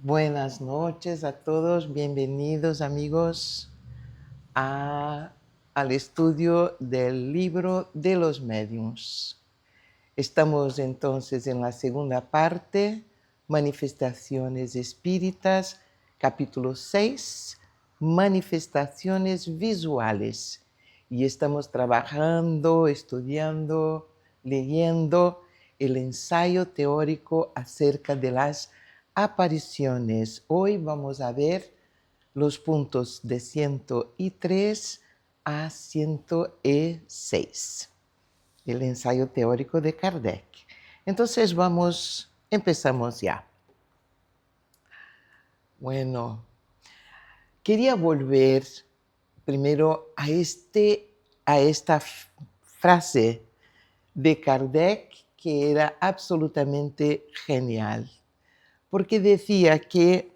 Buenas noches a todos, bienvenidos amigos al estudio del libro de los mediums. Estamos entonces en la segunda parte, Manifestaciones Espíritas, capítulo 6, Manifestaciones Visuales. Y estamos trabajando, estudiando, leyendo el ensayo teórico acerca de las apariciones. Hoy vamos a ver los puntos de 103 a 106, el ensayo teórico de Kardec. Entonces empezamos ya. Bueno, quería volver primero a esta frase de Kardec que era absolutamente genial, porque decía que,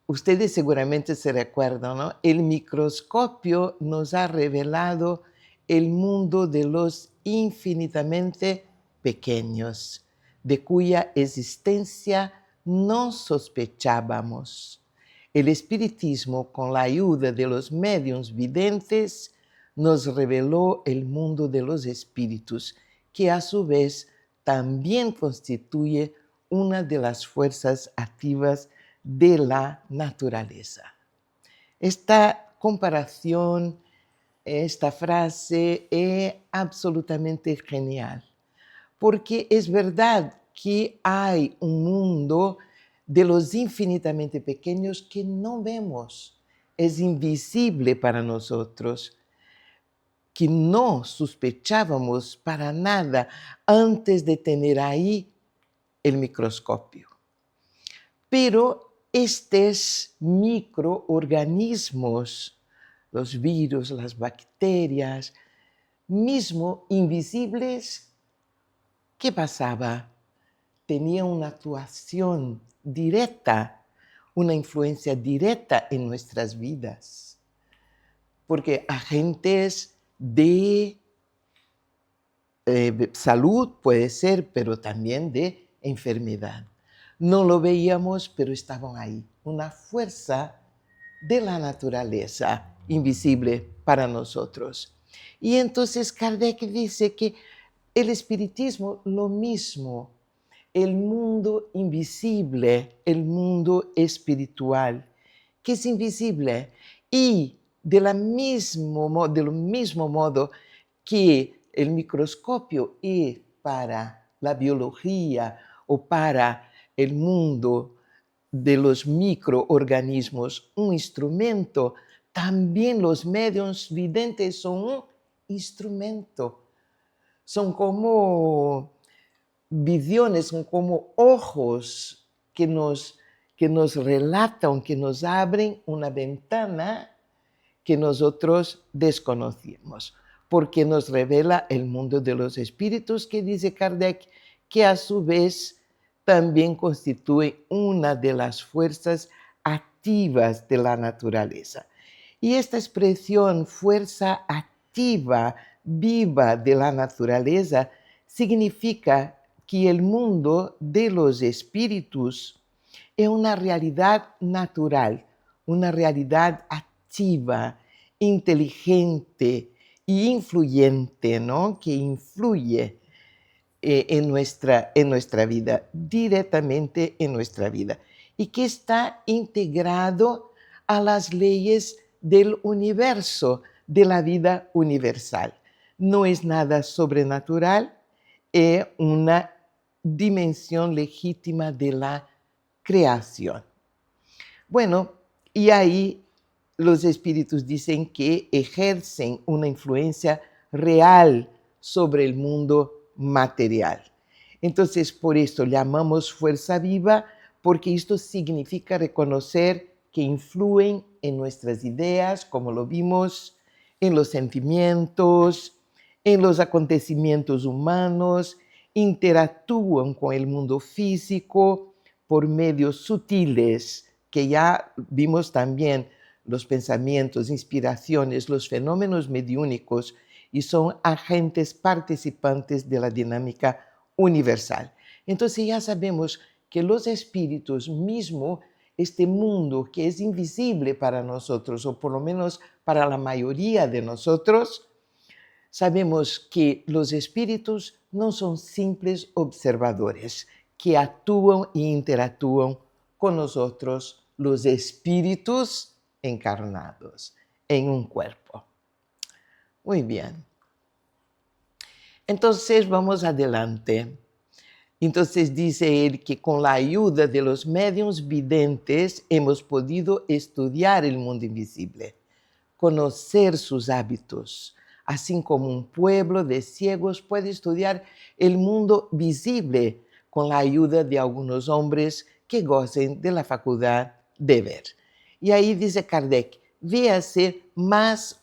ustedes seguramente se recuerdan, ¿no? El microscopio nos ha revelado el mundo de los infinitamente pequeños, de cuya existencia no sospechábamos. El espiritismo, con la ayuda de los médiums videntes, nos reveló el mundo de los espíritus, que a su vez también constituye una de las fuerzas activas de la naturaleza. Esta comparación, esta frase es absolutamente genial, porque es verdad que hay un mundo de los infinitamente pequeños que no vemos, es invisible para nosotros, que no sospechábamos para nada antes de tener ahí el microscopio. Pero estos microorganismos, los virus, las bacterias, mismo invisibles, ¿qué pasaba? Tenían una actuación directa, una influencia directa en nuestras vidas. Porque agentes de salud puede ser, pero también de enfermedad. No lo veíamos, pero estaban ahí. Una fuerza de la naturaleza invisible para nosotros. Y entonces Kardec dice que el espiritismo, lo mismo, el mundo invisible, el mundo espiritual, que es invisible y del mismo modo que el microscopio es para la biología o para el mundo de los microorganismos un instrumento, también los medios videntes son un instrumento. Son como visiones, son como ojos que nos relatan, que nos abren una ventana que nosotros desconocíamos, porque nos revela el mundo de los espíritus, que dice Kardec, que a su vez también constituye una de las fuerzas activas de la naturaleza. Y esta expresión, fuerza activa, viva de la naturaleza, significa que el mundo de los espíritus es una realidad natural, una realidad activa, inteligente e influyente, ¿no? Que influye en nuestra vida, directamente en nuestra vida, y que está integrado a las leyes del universo, de la vida universal. No es nada sobrenatural, es una dimensión legítima de la creación. Bueno, y ahí los espíritus dicen que ejercen una influencia real sobre el mundo material. Entonces, por esto llamamos fuerza viva, porque esto significa reconocer que influyen en nuestras ideas, como lo vimos, en los sentimientos, en los acontecimientos humanos, interactúan con el mundo físico por medios sutiles, que ya vimos también, los pensamientos, inspiraciones, los fenómenos mediúnicos, y son agentes participantes de la dinámica universal. Entonces ya sabemos que los espíritus mismo, este mundo que es invisible para nosotros, o por lo menos para la mayoría de nosotros, sabemos que los espíritus no son simples observadores que actúan e interactúan con nosotros, los espíritus encarnados en un cuerpo. Muy bien. Entonces vamos adelante. Entonces dice él que con la ayuda de los medios videntes hemos podido estudiar el mundo invisible, conocer sus hábitos, así como un pueblo de ciegos puede estudiar el mundo visible con la ayuda de algunos hombres que gocen de la facultad de ver. Y ahí dice Kardec, véase más,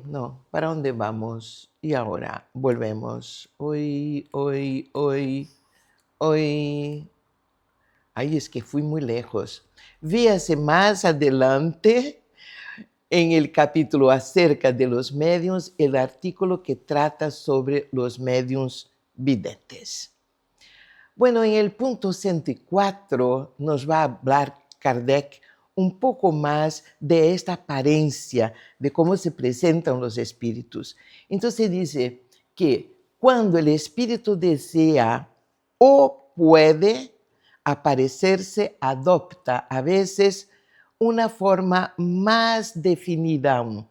no, ¿para dónde vamos? Y ahora volvemos. Hoy. Ay, es que fui muy lejos. Véase más adelante en el capítulo acerca de los mediums, el artículo que trata sobre los mediums videntes. Bueno, en el punto 104 nos va a hablar Kardec un poco más de esta apariencia, de cómo se presentan los espíritus. Entonces dice que cuando el espíritu desea o puede aparecerse, adopta a veces una forma más definida aún,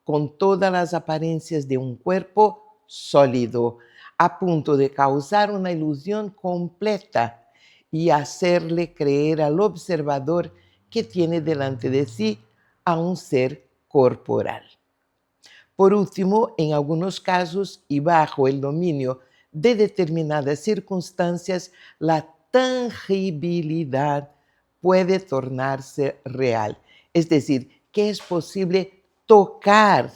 con todas las apariencias de un cuerpo sólido, a punto de causar una ilusión completa y hacerle creer al observador que tiene delante de sí a un ser corporal. Por último, en algunos casos y bajo el dominio de determinadas circunstancias, la tangibilidad puede tornarse real. Es decir, que es posible tocar,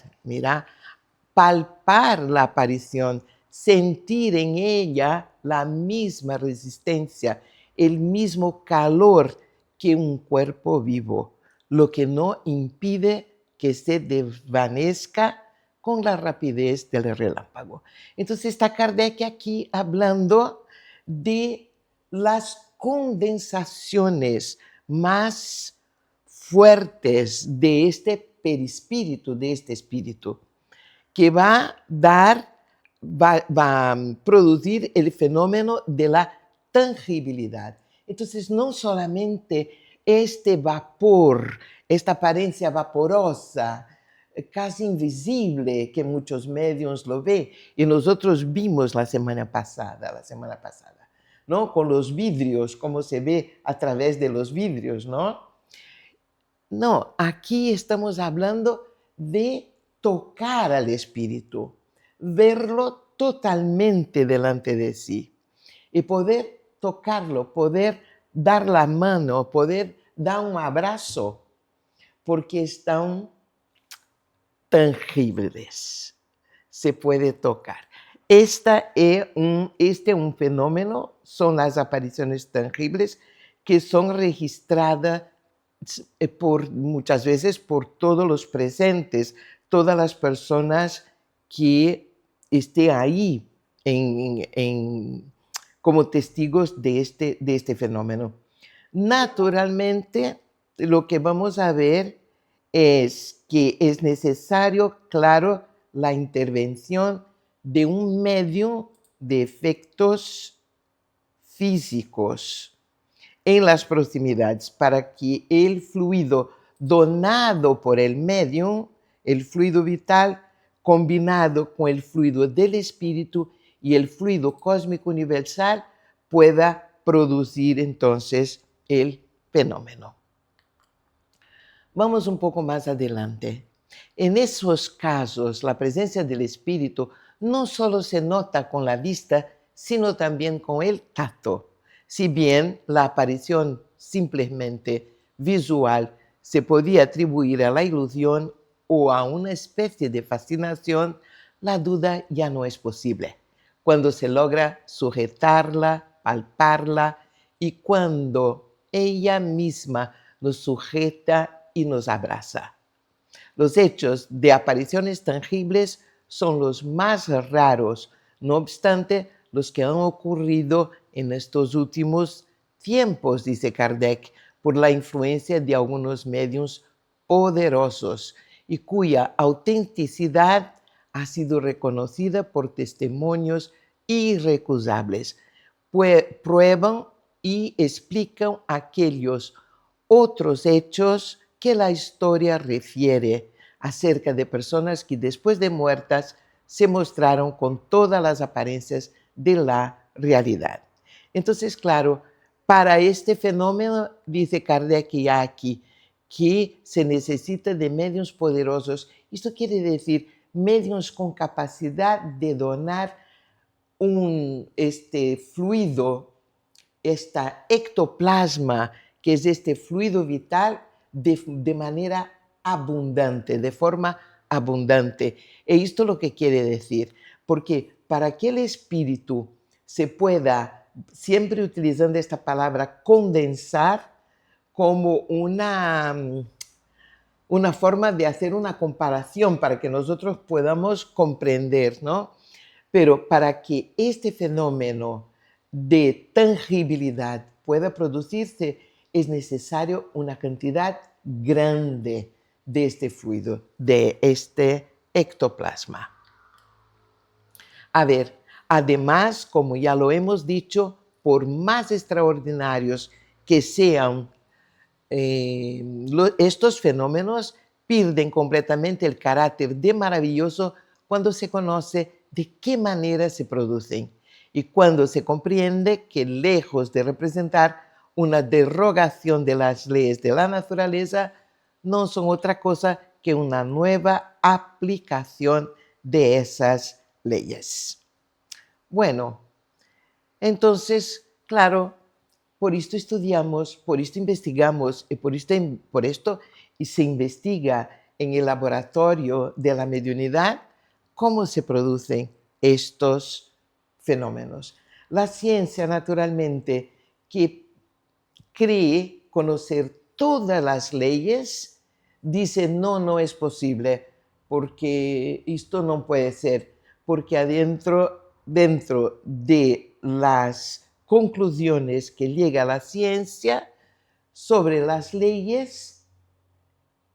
palpar la aparición, sentir en ella la misma resistencia, el mismo calor que un cuerpo vivo, lo que no impide que se desvanezca con la rapidez del relámpago. Entonces está Kardec aquí hablando de las condensaciones más fuertes de este perispíritu, de este espíritu, que va a producir el fenómeno de la tangibilidad. Entonces, no solamente este vapor, esta apariencia vaporosa, casi invisible, que muchos medios lo ven, y nosotros vimos la semana pasada, ¿no? Con los vidrios, cómo se ve a través de los vidrios, ¿no? No, aquí estamos hablando de tocar al espíritu, verlo totalmente delante de sí y poder tocarlo, poder dar la mano, poder dar un abrazo, porque están tangibles, se puede tocar. Este es un fenómeno, son las apariciones tangibles que son registradas muchas veces por todos los presentes, todas las personas que estén ahí como testigos de este fenómeno. Naturalmente, lo que vamos a ver es que es necesario, claro, la intervención de un medio de efectos físicos en las proximidades para que el fluido donado por el medium, el fluido vital, combinado con el fluido del espíritu y el fluido cósmico universal, pueda producir entonces el fenómeno. Vamos un poco más adelante. En esos casos, la presencia del espíritu no solo se nota con la vista, sino también con el tacto. Si bien la aparición simplemente visual se podía atribuir a la ilusión o a una especie de fascinación, la duda ya no es posible. Cuando se logra sujetarla, palparla y cuando ella misma nos sujeta y nos abraza. Los hechos de apariciones tangibles son los más raros, no obstante, los que han ocurrido en estos últimos tiempos, dice Kardec, por la influencia de algunos medios poderosos y cuya autenticidad ha sido reconocida por testimonios irrecusables, pues prueban y explican aquellos otros hechos que la historia refiere acerca de personas que después de muertas se mostraron con todas las apariencias de la realidad. Entonces, claro, para este fenómeno, dice Kardec ya aquí, que se necesita de medios poderosos. Esto quiere decir medios con capacidad de donar este fluido, esta ectoplasma, que es este fluido vital, de manera abundante, de forma abundante. Y esto es lo que quiere decir, porque para que el espíritu se pueda, siempre utilizando esta palabra, condensar como una forma de hacer una comparación para que nosotros podamos comprender, ¿no? Pero para que este fenómeno de tangibilidad pueda producirse, es necesario una cantidad grande de este fluido, de este ectoplasma. A ver, además, como ya lo hemos dicho, por más extraordinarios que sean estos fenómenos, pierden completamente el carácter de maravilloso cuando se conoce de qué manera se producen y cuando se comprende que, lejos de representar una derogación de las leyes de la naturaleza, no son otra cosa que una nueva aplicación de esas leyes. Bueno, entonces, claro, por esto estudiamos, por esto investigamos y por esto se investiga en el laboratorio de la mediunidad cómo se producen estos fenómenos. La ciencia, naturalmente, que cree conocer todas las leyes, dice no, no es posible, porque esto no puede ser, porque dentro de las conclusiones que llega la ciencia sobre las leyes,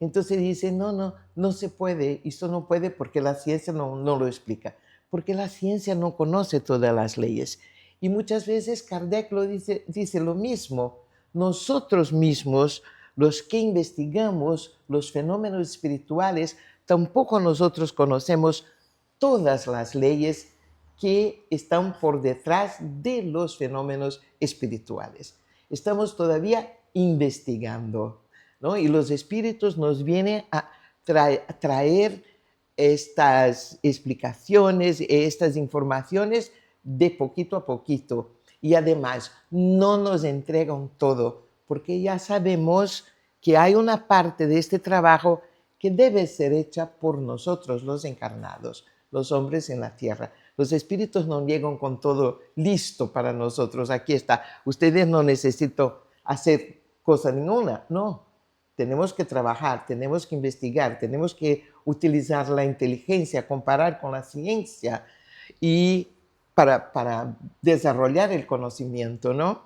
entonces dice, no, no, no se puede, esto no puede porque la ciencia no lo explica, porque la ciencia no conoce todas las leyes. Y muchas veces Kardec dice lo mismo, nosotros mismos, los que investigamos los fenómenos espirituales, tampoco nosotros conocemos todas las leyes que están por detrás de los fenómenos espirituales. Estamos todavía investigando, ¿no? Y los espíritus nos vienen a traer estas explicaciones, estas informaciones de poquito a poquito. Y además, no nos entregan todo, porque ya sabemos que hay una parte de este trabajo que debe ser hecha por nosotros, los encarnados, los hombres en la tierra. Los espíritus no llegan con todo listo para nosotros. Aquí está. Ustedes no necesitan hacer cosa ninguna. No. Tenemos que trabajar, tenemos que investigar, tenemos que utilizar la inteligencia, comparar con la ciencia y para desarrollar el conocimiento, ¿no?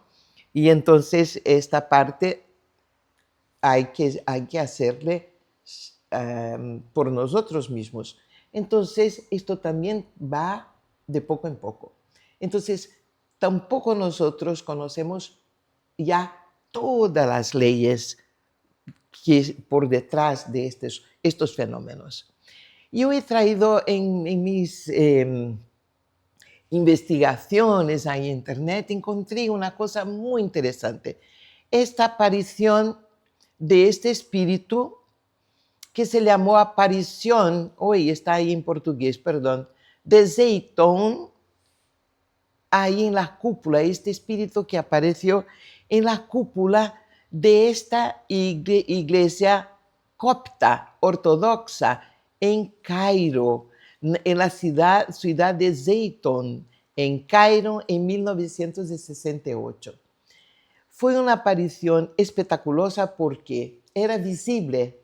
Y entonces esta parte hay que hacerle por nosotros mismos. Entonces esto también va de poco en poco. Entonces tampoco nosotros conocemos ya todas las leyes que por detrás de estos fenómenos. Yo he traído en mis investigaciones en internet, encontré una cosa muy interesante. Esta aparición de este espíritu que se llamó aparición, hoy está ahí en portugués, perdón, de Zeitón, ahí en la cúpula, este espíritu que apareció en la cúpula de esta iglesia copta ortodoxa en Cairo, en la ciudad de Zeitón, en Cairo, en 1968. Fue una aparición espectaculosa porque era visible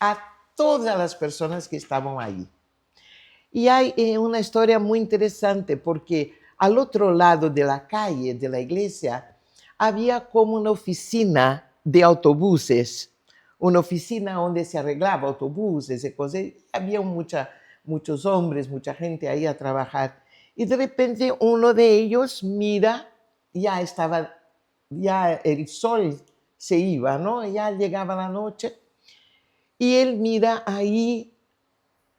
a todas las personas que estaban allí. Y hay una historia muy interesante porque al otro lado de la calle de la iglesia había como una oficina de autobuses, una oficina donde se arreglaba autobuses y cosas. Había muchos hombres, mucha gente ahí a trabajar. Y de repente uno de ellos mira, ya el sol se iba, ¿no? Ya llegaba la noche. Y él mira ahí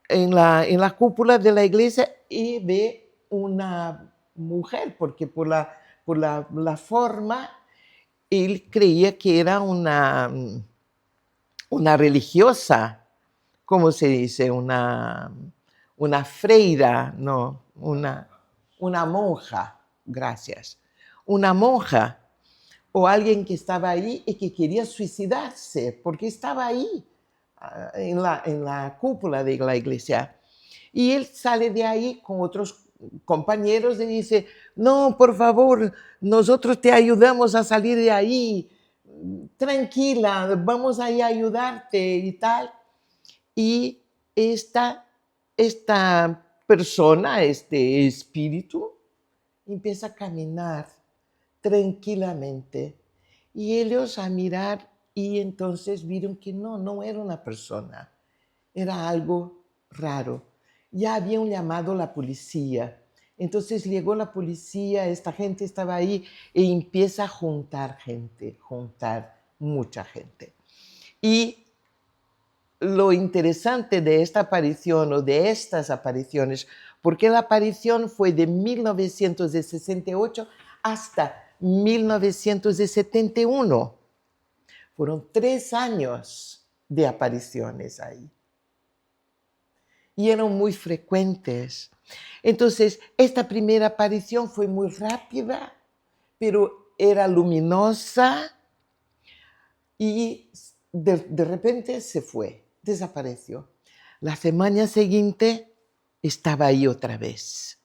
en la cúpula de la iglesia y ve una mujer, porque por la forma él creía que era una religiosa, ¿cómo se dice? Una freira, no, una monja, gracias. Una monja o alguien que estaba ahí y que quería suicidarse porque estaba ahí en la cúpula de la iglesia. Y él sale de ahí con otros compañeros y dice, no, por favor, nosotros te ayudamos a salir de ahí, tranquila, vamos a ir a ayudarte y tal. Y esta persona, este espíritu, empieza a caminar tranquilamente y ellos a mirar y entonces vieron que no era una persona, era algo raro. Ya habían llamado a la policía. Entonces llegó la policía, esta gente estaba ahí y empieza a juntar mucha gente. Y lo interesante de esta aparición o de estas apariciones, porque la aparición fue de 1968 hasta 1971. Fueron 3 años de apariciones ahí. Y eran muy frecuentes. Entonces, esta primera aparición fue muy rápida, pero era luminosa y de repente se fue, desapareció. La semana siguiente estaba ahí otra vez.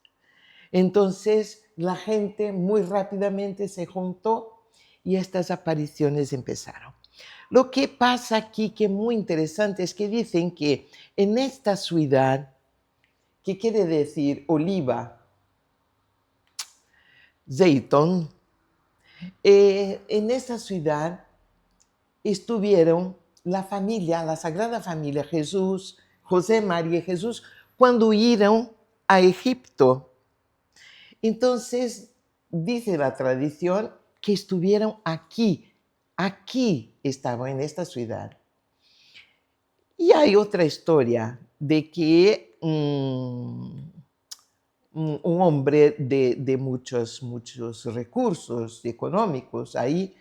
Entonces, la gente muy rápidamente se juntó y estas apariciones empezaron. Lo que pasa aquí, que es muy interesante, es que dicen que en esta ciudad, que quiere decir oliva, Zeyton, en esta ciudad estuvieron la Sagrada Familia, Jesús, José, María y Jesús, cuando iban a Egipto. Entonces, dice la tradición que estuvieron aquí estaban en esta ciudad. Y hay otra historia de que un hombre de muchos recursos económicos ahí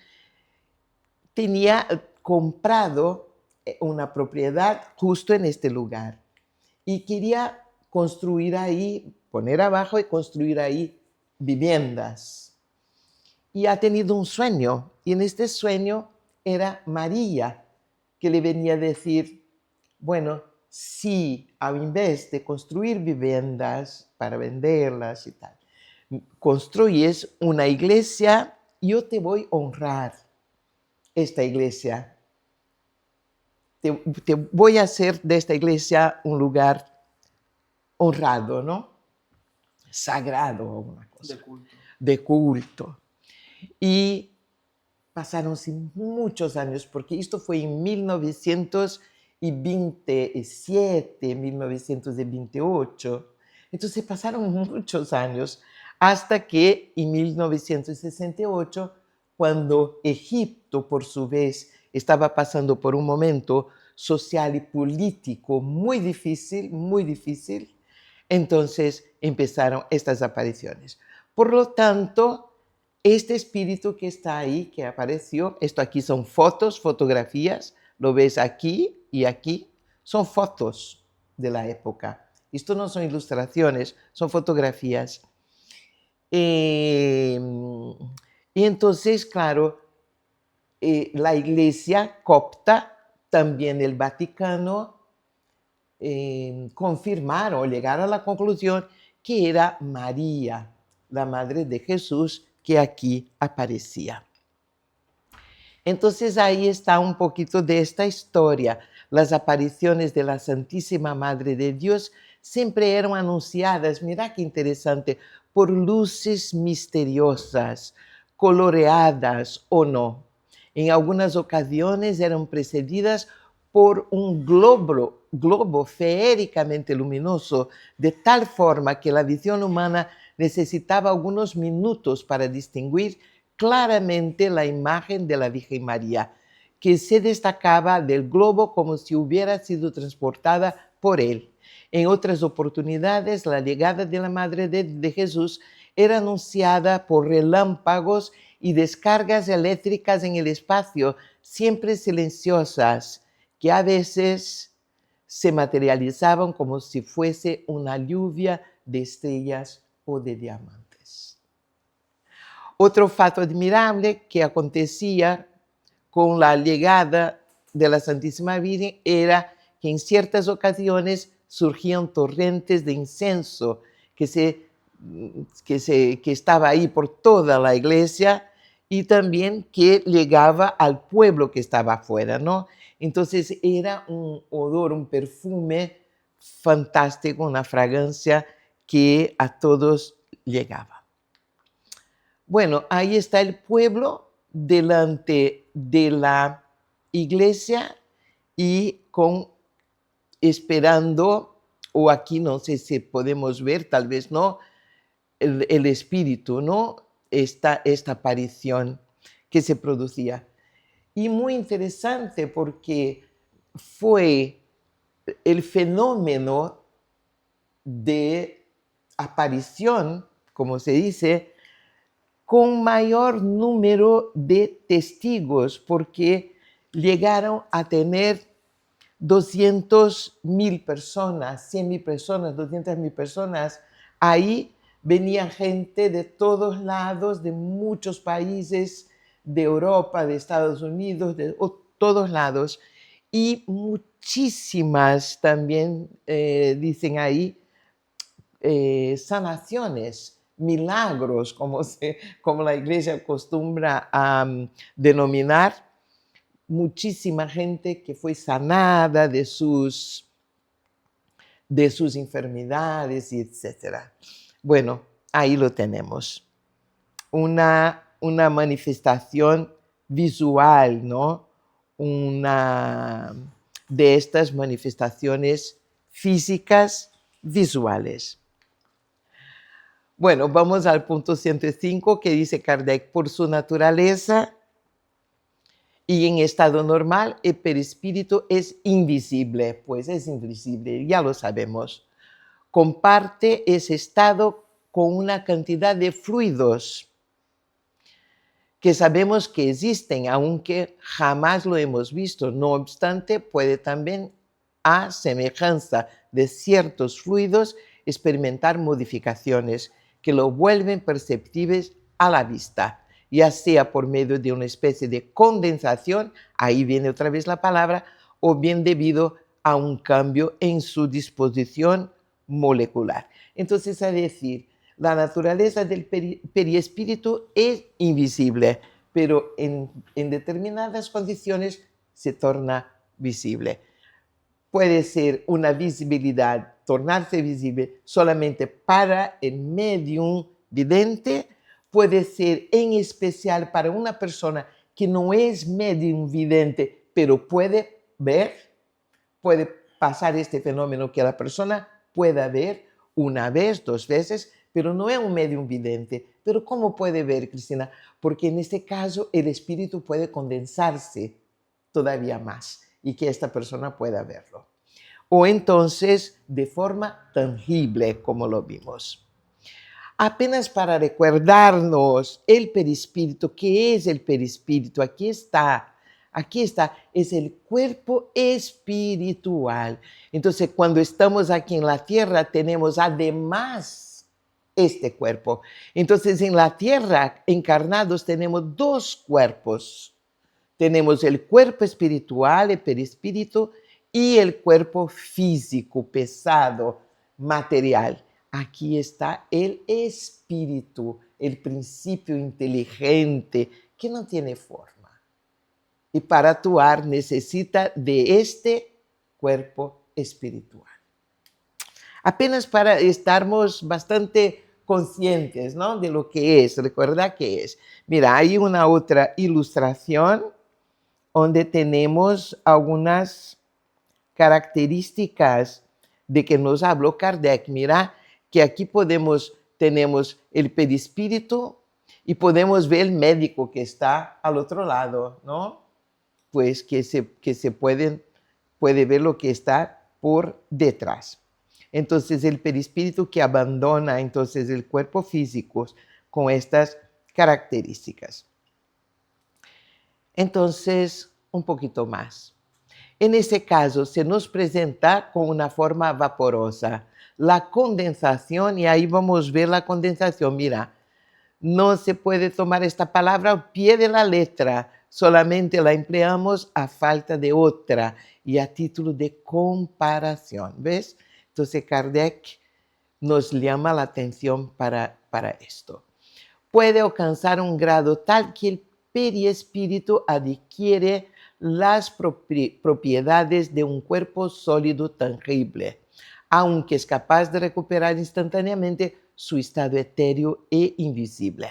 tenía comprado una propiedad justo en este lugar y quería construir ahí, poner abajo y construir ahí viviendas. Y ha tenido un sueño, y en este sueño era María, que le venía a decir, bueno, si en vez de construir viviendas para venderlas y tal, construyes una iglesia, yo te voy a honrar esta iglesia. Te voy a hacer de esta iglesia un lugar honrado, ¿no? Sagrado, una cosa. De culto. Y pasaron muchos años, porque esto fue en 1927, 1928. Entonces pasaron muchos años hasta que en 1968, cuando Egipto, por su vez, estaba pasando por un momento social y político muy difícil, entonces empezaron estas apariciones. Por lo tanto, este espíritu que está ahí, que apareció, esto aquí son fotografías, lo ves aquí y aquí, son fotos de la época. Esto no son ilustraciones, son fotografías. Y entonces, claro, la iglesia copta, también el Vaticano, confirmaron o llegaron a la conclusión que era María, la Madre de Jesús, que aquí aparecía. Entonces ahí está un poquito de esta historia. Las apariciones de la Santísima Madre de Dios siempre eran anunciadas, mira qué interesante, por luces misteriosas, coloreadas o no. En algunas ocasiones eran precedidas por un globo feéricamente luminoso, de tal forma que la visión humana necesitaba algunos minutos para distinguir claramente la imagen de la Virgen María, que se destacaba del globo como si hubiera sido transportada por él. En otras oportunidades, la llegada de la Madre de Jesús era anunciada por relámpagos y descargas eléctricas en el espacio, siempre silenciosas, que a veces se materializaban como si fuese una lluvia de estrellas o de diamantes. Otro fato admirable que acontecía con la llegada de la Santísima Virgen era que en ciertas ocasiones surgían torrentes de incienso que estaba ahí por toda la iglesia y también que llegaba al pueblo que estaba afuera, ¿no? Entonces era un olor, un perfume fantástico, una fragancia que a todos llegaba. Bueno, ahí está el pueblo delante de la iglesia y esperando, o aquí no sé si podemos ver, tal vez no, el espíritu, ¿no? Esta aparición que se producía. Y muy interesante porque fue el fenómeno de aparición, como se dice, con mayor número de testigos, porque llegaron a tener 200,000 personas, 100,000 personas, 200,000 personas. Ahí venía gente de todos lados, de muchos países, de Europa, de Estados Unidos, de todos lados. Y muchísimas también, dicen ahí, sanaciones, milagros, como la iglesia acostumbra a denominar. Muchísima gente que fue sanada de sus enfermedades, etc. Bueno, ahí lo tenemos. Una manifestación visual, ¿no? Una de estas manifestaciones físicas visuales. Bueno, vamos al punto 105 que dice Kardec: por su naturaleza y en estado normal, el perispíritu es invisible, pues es invisible, ya lo sabemos. Comparte ese estado con una cantidad de fluidos que sabemos que existen, aunque jamás lo hemos visto. No obstante, puede también, a semejanza de ciertos fluidos, experimentar modificaciones que lo vuelven perceptibles a la vista, ya sea por medio de una especie de condensación, ahí viene otra vez la palabra, o bien debido a un cambio en su disposición molecular. Entonces, es decir, la naturaleza del perispíritu es invisible, pero en determinadas condiciones se torna visible. Puede ser una visibilidad, tornarse visible solamente para el medium vidente, puede ser en especial para una persona que no es medium vidente, pero puede ver, puede pasar este fenómeno que la persona pueda ver una vez, 2 veces, pero no es un medium vidente. ¿Pero cómo puede ver, Cristina? Porque en este caso el espíritu puede condensarse todavía más y que esta persona pueda verlo. O entonces de forma tangible, como lo vimos. Apenas para recordarnos el perispíritu, ¿qué es el perispíritu? Aquí está, es el cuerpo espiritual. Entonces, cuando estamos aquí en la tierra, tenemos además este cuerpo. Entonces, en la tierra, encarnados, tenemos 2 cuerpos. Tenemos el cuerpo espiritual, el perispíritu, y el cuerpo físico, pesado, material. Aquí está el espíritu, el principio inteligente que no tiene forma. Y para actuar necesita de este cuerpo espiritual. Apenas para estarmos bastante conscientes, ¿no? De lo que es, recuerda que es. Mira, hay una otra ilustración donde tenemos algunas características de que nos habló Kardec. Mira que aquí tenemos el perispíritu y podemos ver el médico que está al otro lado, ¿no? Pues que se puede ver lo que está por detrás. Entonces el perispíritu que abandona entonces el cuerpo físico con estas características. Entonces, un poquito más. En ese caso, se nos presenta con una forma vaporosa. La condensación, y ahí vamos a ver la condensación. Mira, no se puede tomar esta palabra al pie de la letra, solamente la empleamos a falta de otra y a título de comparación. ¿Ves? Entonces Kardec nos llama la atención para esto. Puede alcanzar un grado tal que el perispíritu adquiere las propiedades de un cuerpo sólido tangible, aunque es capaz de recuperar instantáneamente su estado etéreo e invisible.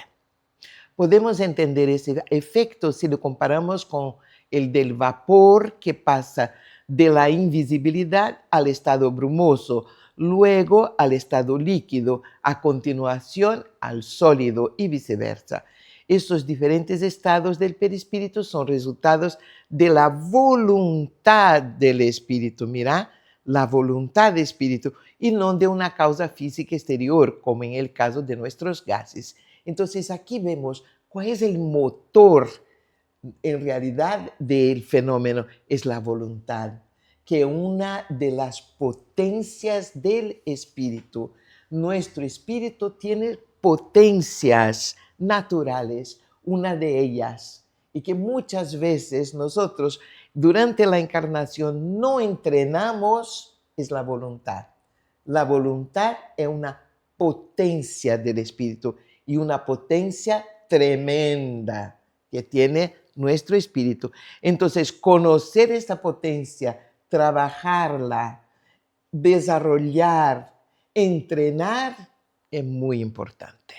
Podemos entender ese efecto si lo comparamos con el del vapor que pasa de la invisibilidad al estado brumoso, luego al estado líquido, a continuación al sólido y viceversa. Estos diferentes estados del perispíritu son resultados de la voluntad del espíritu. Mira, la voluntad del espíritu y no de una causa física exterior, como en el caso de nuestros gases. Entonces aquí vemos cuál es el motor en realidad del fenómeno. Es la voluntad, que una de las potencias del espíritu. Nuestro espíritu tiene potencias naturales, una de ellas, y que muchas veces nosotros durante la encarnación no entrenamos, es la voluntad. La voluntad es una potencia del espíritu y una potencia tremenda que tiene nuestro espíritu. Entonces, conocer esta potencia, trabajarla, desarrollar, entrenar, es muy importante.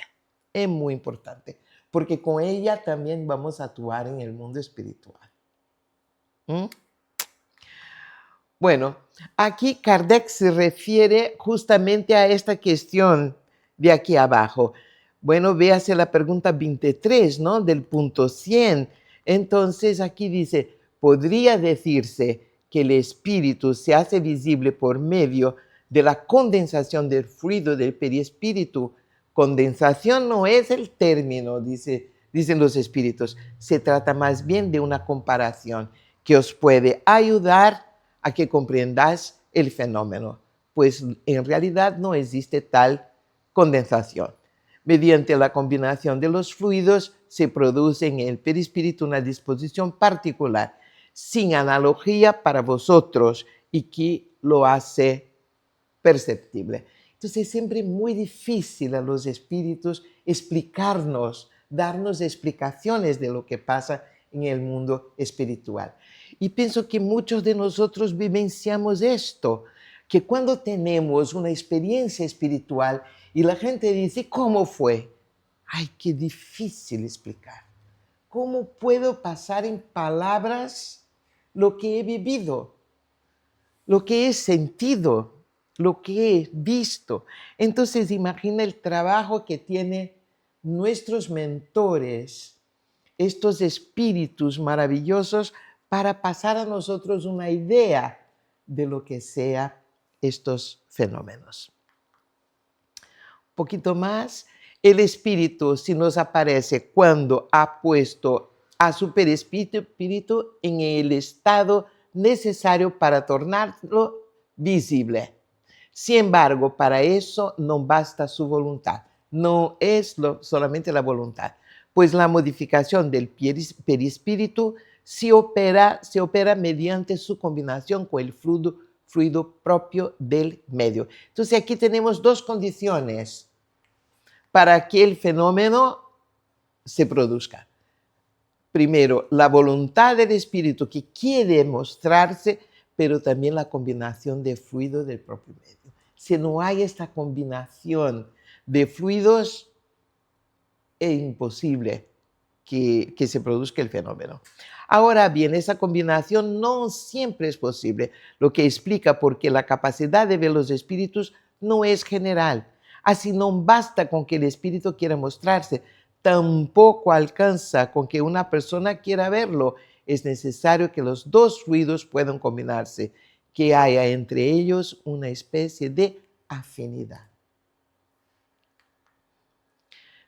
Es muy importante, porque con ella también vamos a actuar en el mundo espiritual. ¿Mm? Bueno, aquí Kardec se refiere justamente a esta cuestión de aquí abajo. Bueno, véase la pregunta 23, ¿no? Del punto 100. Entonces aquí dice, podría decirse que el espíritu se hace visible por medio de la condensación del fluido del perispíritu. Condensación no es el término, dicen los espíritus. Se trata más bien de una comparación que os puede ayudar a que comprendáis el fenómeno, pues en realidad no existe tal condensación. Mediante la combinación de los fluidos se produce en el perispíritu una disposición particular, sin analogía para vosotros y que lo hace perceptible. Entonces es siempre muy difícil a los espíritus explicarnos, darnos explicaciones de lo que pasa en el mundo espiritual. Y pienso que muchos de nosotros vivenciamos esto, que cuando tenemos una experiencia espiritual y la gente dice, ¿cómo fue? Ay, qué difícil explicar. ¿Cómo puedo pasar en palabras lo que he vivido, lo que he sentido, lo que he visto? Entonces imagina el trabajo que tienen nuestros mentores, estos espíritus maravillosos, para pasar a nosotros una idea de lo que sean estos fenómenos. Un poquito más, el espíritu si nos aparece cuando ha puesto a su perispíritu en el estado necesario para tornarlo visible. Sin embargo, para eso no basta su voluntad, no es solamente la voluntad, pues la modificación del perispíritu se opera mediante su combinación con el fluido propio del medio. Entonces aquí tenemos dos condiciones para que el fenómeno se produzca. Primero, la voluntad del espíritu que quiere mostrarse, pero también la combinación de fluido del propio medio. Si no hay esta combinación, de fluidos, es imposible que se produzca el fenómeno. Ahora bien, esa combinación no siempre es posible, lo que explica por qué la capacidad de ver los espíritus no es general. Así no basta con que el espíritu quiera mostrarse, tampoco alcanza con que una persona quiera verlo. Es necesario que los dos fluidos puedan combinarse, que haya entre ellos una especie de afinidad.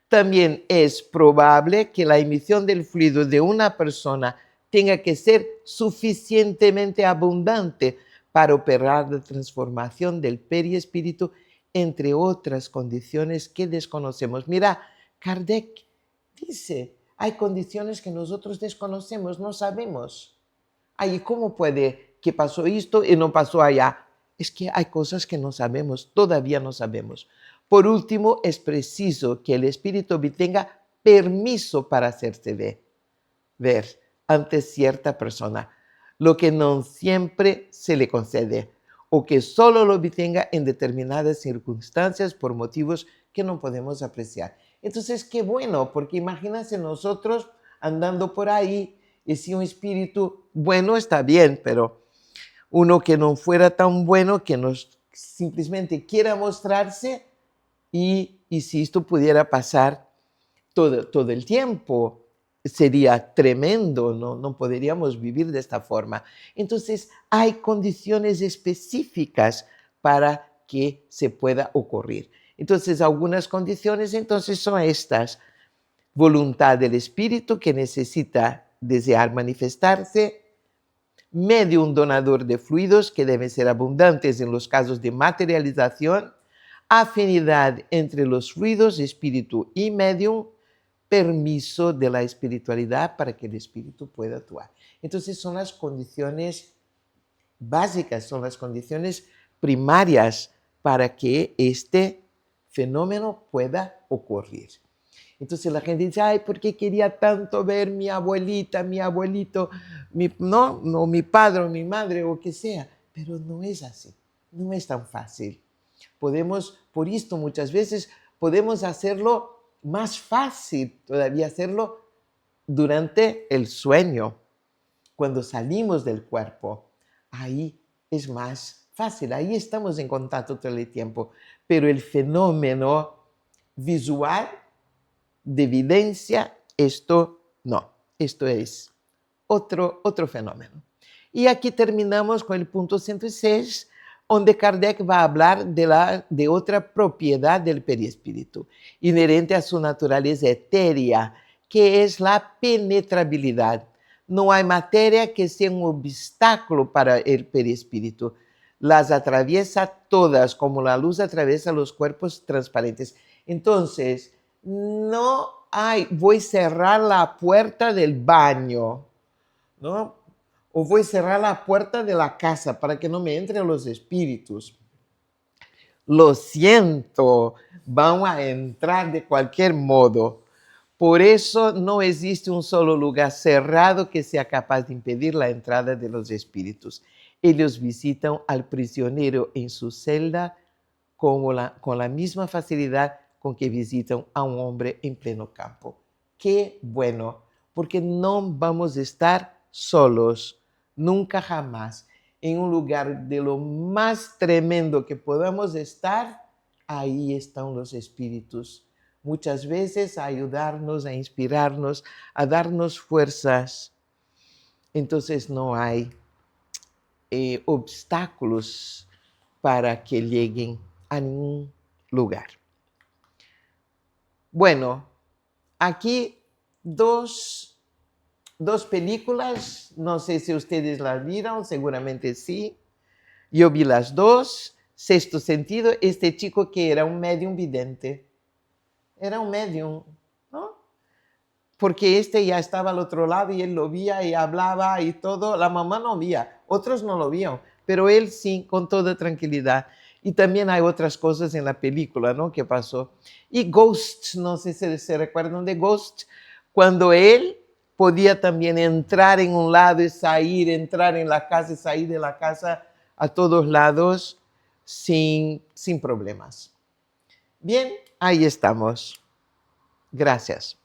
También es probable que la emisión del fluido de una persona tenga que ser suficientemente abundante para operar la transformación del perispíritu, entre otras condiciones que desconocemos. Mira, Kardec dice, hay condiciones que nosotros desconocemos, no sabemos. Ay, ¿cómo puede que pasó esto y no pasó allá? Es que hay cosas que no sabemos, todavía no sabemos. Por último, es preciso que el espíritu tenga permiso para hacerse ver ante cierta persona, lo que no siempre se le concede, o que solo lo tenga en determinadas circunstancias por motivos que no podemos apreciar. Entonces, qué bueno, porque imagínense nosotros andando por ahí y si un espíritu bueno está bien, pero uno que no fuera tan bueno, que nos simplemente quiera mostrarse, y si esto pudiera pasar todo el tiempo, sería tremendo, no podríamos vivir de esta forma. Entonces, hay condiciones específicas para que se pueda ocurrir. Entonces, algunas condiciones entonces son estas: voluntad del espíritu que necesita desear manifestarse, medium donador de fluidos que deben ser abundantes en los casos de materialización, afinidad entre los fluidos, espíritu y medium, permiso de la espiritualidad para que el espíritu pueda actuar. Entonces son las condiciones básicas, son las condiciones primarias para que este fenómeno pueda ocurrir. Entonces la gente dice, ay, ¿por qué quería tanto ver mi abuelita, mi abuelito, mi padre o mi madre o que sea? Pero no es así, no es tan fácil. Podemos, por esto muchas veces, podemos hacerlo más fácil todavía, hacerlo durante el sueño, cuando salimos del cuerpo. Ahí es más fácil, ahí estamos en contacto todo el tiempo. Pero el fenómeno visual, de evidencia, esto no, esto es otro fenómeno. Y aquí terminamos con el punto 106, donde Kardec va a hablar de otra propiedad del perispíritu, inherente a su naturaleza etérea, que es la penetrabilidad. No hay materia que sea un obstáculo para el perispíritu. Las atraviesa todas, como la luz atraviesa los cuerpos transparentes. Entonces, no hay, voy a cerrar la puerta del baño, ¿no? O voy a cerrar la puerta de la casa para que no me entren los espíritus. Lo siento, van a entrar de cualquier modo. Por eso no existe un solo lugar cerrado que sea capaz de impedir la entrada de los espíritus. Ellos visitan al prisionero en su celda con la misma facilidad con que visitan a un hombre en pleno campo. Qué bueno, porque no vamos a estar solos, nunca jamás. En un lugar de lo más tremendo que podamos estar, ahí están los espíritus. Muchas veces a ayudarnos, a inspirarnos, a darnos fuerzas. Entonces no hay obstáculos para que lleguen a ningún lugar. Bueno, aquí dos películas, no sé si ustedes las vieron, seguramente sí. Yo vi las dos. Sexto Sentido, este chico que era un medium vidente. Era un medium, ¿no? Porque este ya estaba al otro lado y él lo veía y hablaba y todo. La mamá no veía, otros no lo vieron, pero él sí, con toda tranquilidad. Y también hay otras cosas en la película, ¿no? Que pasó. Y Ghost, no sé si se recuerdan de Ghost, cuando él podía también entrar en un lado y salir, entrar en la casa y salir de la casa a todos lados sin problemas. Bien, ahí estamos. Gracias.